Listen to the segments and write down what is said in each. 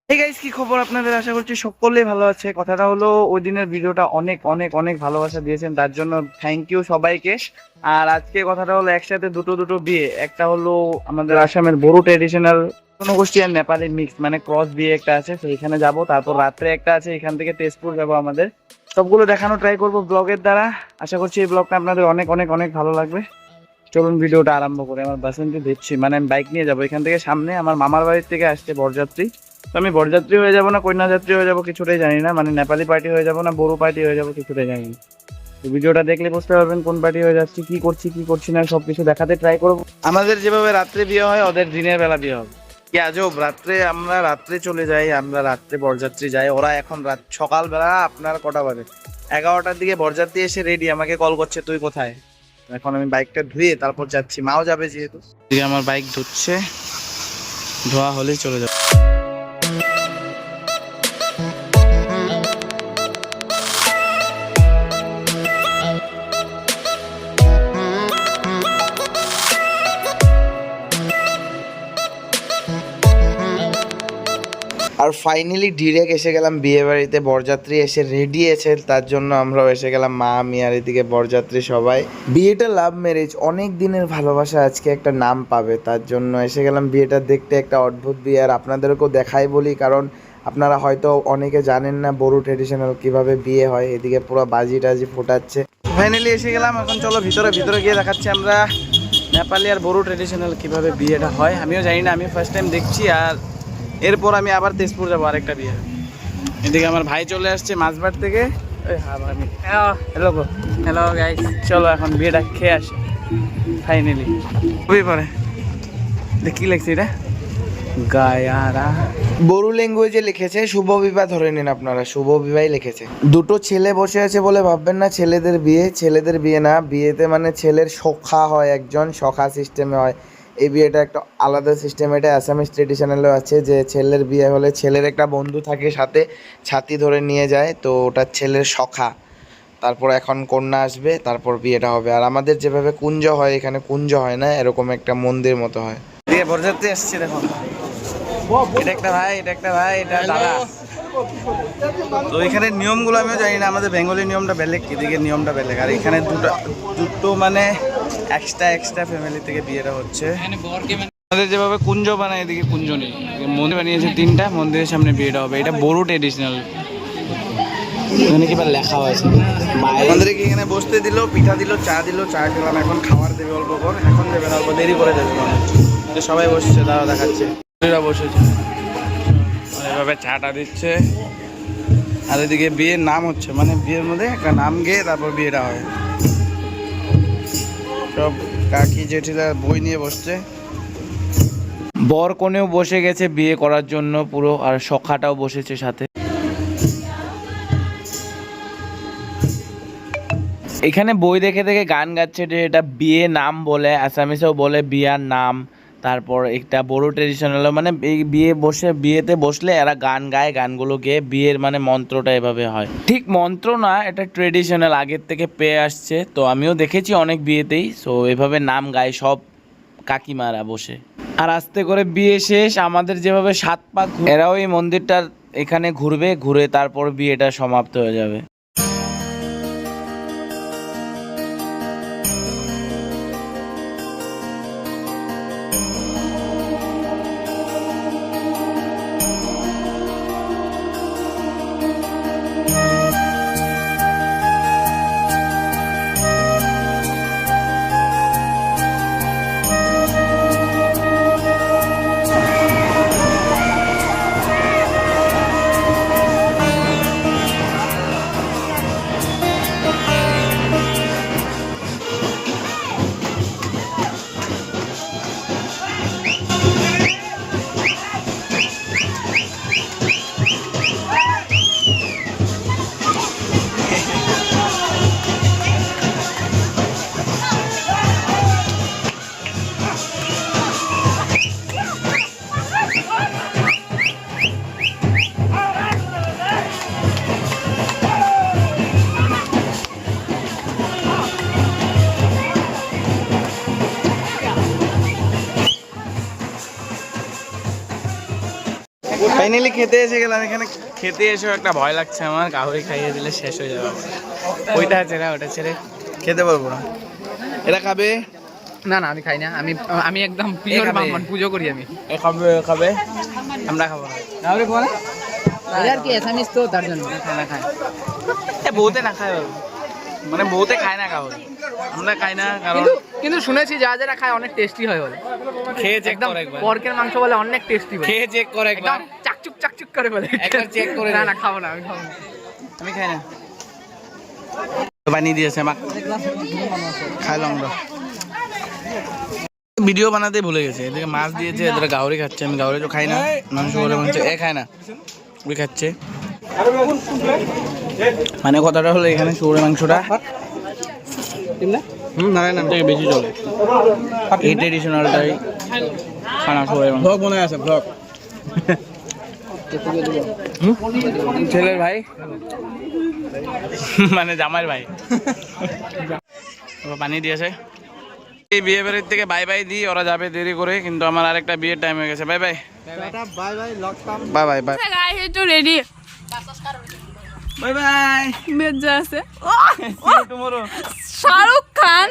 এই গাইস, কি খবর আপনাদের? আশা করছি সকলেই ভালো আছে। কথাটা হলো, ওই দিনের ভিডিওটা অনেক অনেক অনেক ভালোবাসা দিয়েছেন, তার জন্য থ্যাংক ইউ সবাইকে। আর আজকে কথাটা হলো, একসাথে দুটো দুটো বিয়ে। একটা হলো আমাদের আসামের বড়ো ট্রেডিশনাল জনগোষ্ঠী আর নেপালি মিক্স, মানে ক্রস বিয়ে একটা আছে, তো এখানে যাবো। তারপর রাত্রে একটা আছে, এখান থেকে তেজপুর যাবো আমাদের। সবগুলো দেখানো ট্রাই করবো ব্লগের দ্বারা। আশা করছি এই ব্লগটা আপনাদের অনেক অনেক অনেক ভালো লাগবে। চলুন ভিডিওটা আরম্ভ করে। আমার বাসন্তী দিচ্ছি, মানে আমি বাইক নিয়ে যাবো এখান থেকে। সামনে আমার মামার বাড়ির থেকে আসছে বরযাত্রী, তো আমি বরযাত্রী হয়ে যাবো না কন্যাযাত্রী হয়ে যাবো কিছুটাই জানি না, মানে নেপালি পার্টি হয়ে যাবো না বড়ো পার্টি হয়ে যাবো কিছুটাই জানি না। তো ভিডিওটা দেখলে বুঝতে পারবেন কোন পার্টি হয়ে যাচ্ছি, কি করছি কি করছি না, সবকিছু দেখাতে ট্রাই করবো। আমাদের যেভাবে রাত্রে বিয়ে হয়, ওদের দিনের বেলা বিয়ে হবে। কি আজব! আমরা রাত্রে চলে যাই, আমরা রাত্রে বরযাত্রী যাই, ওরা এখন রাত সকালবেলা। আপনার কটা বাজে? 11টার দিকে বরযাত্রী এসে রেডি, আমাকে কল করছে, তুই কোথায়? এখন আমি বাইকটা ধুয়ে তারপর যাচ্ছি, মাও যাবে যেহেতু। আমার বাইক ধুচ্ছে, ধোয়া হলেই চলে যাবে। আর ফাইনালি ডিরেক্ট এসে গেলাম বিয়ে বাড়িতে। বরযাত্রী এসে রেডি আছে, তার জন্য আমরাও এসে গেলাম, মা আমি আর এদিকে বরযাত্রী সবাই। বিয়েটা লাভ ম্যারেজ, অনেক দিনের ভালোবাসা আজকে একটা নাম পাবে, তার জন্য এসে গেলাম বিয়েটা দেখতে। একটা অদ্ভুত বিয়ে, আর আপনাদেরকেও দেখাই বলি, কারণ আপনারা হয়তো অনেকে জানেন না বড়ো ট্রেডিশনাল কিভাবে বিয়ে হয়। এদিকে পুরো বাজি টাজি ফোটাচ্ছে। ফাইনালি এসে গেলাম, এখন চলো ভিতরে ভিতরে গিয়ে দেখাচ্ছি আমরা নেপালি আর বড়ো ট্রেডিশনাল কিভাবে বিয়েটা হয়। আমিও জানি না, আমি ফার্স্ট টাইম দেখছি। আর এরপর আমি আবার তেজপুর যাবো আরেকটা বিয়ে। এদিকে আমার ভাই চলে আসছে মাঝবাট থেকে। হ্যালো হ্যালো গাইস, চলো এখন বিয়েটা খেয়ে আসি ফাইনালি। খুবই পরে কি লিখছি এটা, গায়ারা বড়ো ল্যাঙ্গুয়েজে লিখেছে। শুভ বিবাহ ধরে নিন আপনারা, শুভ বিবাহ লিখেছে। দুটো ছেলে বসে আছে বলে ভাববেন না ছেলেদের বিয়ে। ছেলেদের বিয়ে না, বিয়েতে মানে ছেলের সখা হয়, একজন সখা সিস্টেমে হয়। এই বিয়েটা একটা আলাদা সিস্টেম। এটা অ্যাসামিস ট্রেডিশনালও আছে, যে ছেলের বিয়ে হলে ছেলের একটা বন্ধু থাকে সাথে, ছাতি ধরে নিয়ে যায়, তো ওটা ছেলের সখা। তারপর এখন কন্যা আসবে, তারপর বিয়েটা হবে। আর আমাদের যেভাবে কুঞ্জ হয়, এখানে কুঞ্জ হয় না, এরকম একটা মন্দির মতো হয়। দিয়ে বরযাত্রী আসছে, দেখো। এটা একটা ভাই, এটা একটা ভাই, এটা দাদা। তো এখানে নিয়মগুলো আমিও জানি না, আমাদের বেঙ্গলি নিয়মটা বেলেগ, এদিকে নিয়মটা বেলেগ। আর এখানে দুটো মানে এক্সট্রা ফ্যামিলি থেকে বিয়েটা হচ্ছে। আমাদের যেভাবে কুঞ্জ বানায়, এদিকে কুঞ্জ নেই, মন্দির বানিয়েছে তিনটা, মন্দিরের সামনে বিয়েটা হবে। এটা বড়ো ট্রেডিশনাল, এখানে কি লেখা হয়েছে। আমাদেরকে এখানে বসতে দিল, পিঠা দিল, চা দিল, চা খেলাম। এখন খাবার দেবে অল্প পর, এখন দেবে না, অল্প দেরি করে দেবে। সবাই বসছে, তারা দেখাচ্ছে বসেছে, এভাবে চাটা দিচ্ছে। আর এদিকে বিয়ের নাম হচ্ছে, মানে বিয়ের মধ্যে একটা নাম গেয়ে তারপর বিয়েটা হয়। সব কাকি জেঠিরা বই নিয়ে বসছে। বর কনেও বসে গেছে বিয়ে করার জন্য পুরো, আর সখাটাও বসেছে সাথে। এখানে বই দেখে দেখে গান গাচ্ছে, যে এটা বিয়ে নাম বলে, আসামিসেও বলে বিয়ার নাম। তারপর একটা বড়ো ট্রেডিশনাল, মানে এই বিয়েতে বসলে এরা গান গায়, গানগুলো গেয়ে বিয়ের মানে মন্ত্রটা এভাবে হয়। ঠিক মন্ত্র না, এটা ট্রেডিশনাল আগের থেকে পেয়ে আসছে। তো আমিও দেখেছি অনেক বিয়েতেই, সো এভাবে নাম গায় সব কাকিমারা বসে। আর আস্তে করে বিয়ে শেষ। আমাদের যেভাবে 7 পাক, এরাও এই মন্দিরটার এখানে ঘুরবে, ঘুরে তারপর বিয়েটা সমাপ্ত হয়ে যাবে। ফাইনালি খেতে এসে গেলাম। এখানে খেতে এসেও একটা ভয় লাগছে আমার, কাউরি খাইয়ে দিলে শেষ হয়ে যাবে। ওইটা ছেড়ে ওটা ছেড়ে খেতে পারবো না। এটা খাবে? না না আমি খাই না, আমি একদম পিওর ব্রাহ্মণ, পুজো করি আমি। এ খাবে খাবে, আমরা খাবো না। কাউরে বলে আর কি এসামিস তো তার জন্য খানা খায়। এ বহুতে না খায়, মানে বহুতে খায় না কাউরি, আমরা খাই না। কারণ কিন্তু শুনেছি যারা খায় অনেক টেস্টি হয় বলে। খেয়ে চেক একদম কর একবার, পর্কের মাংস বলে অনেক টেস্টি বলে। খেয়ে চেক কর একবার, একদম চাকচুক চাকচুক করে বলে। একবার চেক করে না দে। না খাবো না, আমি খাবো না। আমি খাই না। বানিয়ে দিয়েছে আমাকে, খাইলাম আমরা। ভিডিও বানাতে ভুলে গেছে। এদিকে মাছ দিয়েছে, এদের গাহরি খাচ্ছে। আমি গাহরি তো খাই না, মাংস বলে মাংস এ খায় না, ওই খাচ্ছে। মানে কথাটা হলো এখানে শুয়োরের মাংসটা থেকে বেশি চলে। এই ট্রেডিশনালটাই খানা শুয়োরের মাংস। ব্লগ মনে আছে, ব্লগ ছেলের ভাই মানে জামাইয়ের ভাই। পানি দিয়েছে। এই বিয়ে বাড়ির থেকে বাই বাই দিই, ওরা যাবে দেরি করে, কিন্তু আমার আরেকটা বিয়ের টাইম হয়ে গেছে। Bye bye bye bye bye guys একটু রেডি বাই বাই। বেজা আছে শাহরুখ খান।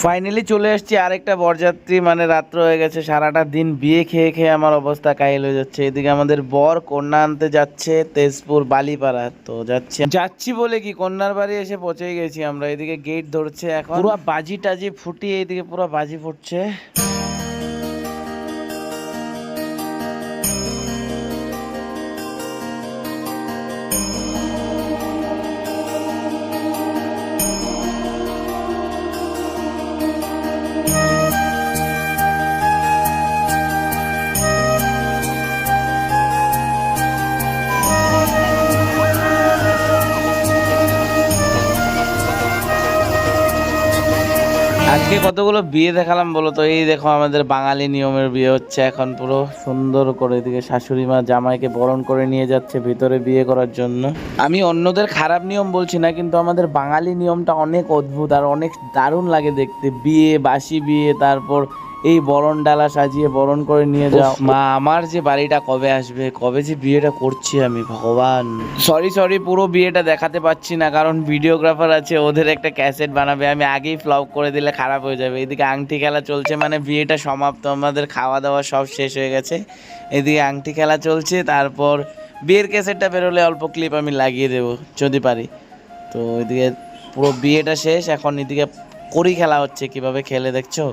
ফাইনালি চলে এসেছি আরেকটা বরযাত্রী, মানে রাত্র হয়ে গেছে, সারাটা দিন বিয়ে খেয়ে খেয়ে আমার অবস্থা কাহিল হয়ে যাচ্ছে। এদিকে আমাদের বর কন্যা আনতে যাচ্ছে তেজপুর বালিপাড়া, তো যাচ্ছি বলে কি কন্যার বাড়ি এসে পৌঁছেই গেছি আমরা। এদিকে গেট ধরছে এখন, পুরো বাজি টাজি ফুটিয়ে এদিকে পুরো বাজি ফুটছে। আজকে কতগুলো বিয়ে দেখালাম বলো তো। এই দেখো আমাদের বাঙালি নিয়মের বিয়ে হচ্ছে এখন, পুরো সুন্দর করে। এদিকে শাশুড়ি মা জামাইকে বরণ করে নিয়ে যাচ্ছে ভিতরে বিয়ে করার জন্য। আমি অন্যদের খারাপ নিয়ম বলছি না, কিন্তু আমাদের বাঙালি নিয়মটা অনেক অদ্ভুত আর অনেক দারুণ লাগে দেখতে। বিয়ে, বাসি বিয়ে, তারপর এই বরণ ডালা সাজিয়ে বরণ করে নিয়ে যাও। মা আমার যে বাড়িটা কবে আসবে, কবে যে বিয়েটা করছি আমি, ভগবান। সরি পুরো বিয়েটা দেখাতে পাচ্ছি না, কারণ ভিডিওগ্রাফার আছে, ওদের একটা ক্যাসেট বানাবে। আমি আগেই ফ্লপ করে দিলে খারাপ হয়ে যাবে। এদিকে আংটি খেলা চলছে, মানে বিয়েটা সমাপ্ত, আমাদের খাওয়া দাওয়া সব শেষ হয়ে গেছে। এদিকে আংটি খেলা চলছে, তারপর বিয়ের ক্যাসেটটা বেরোলে অল্প ক্লিপ আমি লাগিয়ে দেবো যদি পারি। তো এদিকে পুরো বিয়েটা শেষ, এখন এদিকে কড়ি খেলা হচ্ছে, কিভাবে খেলে দেখছো।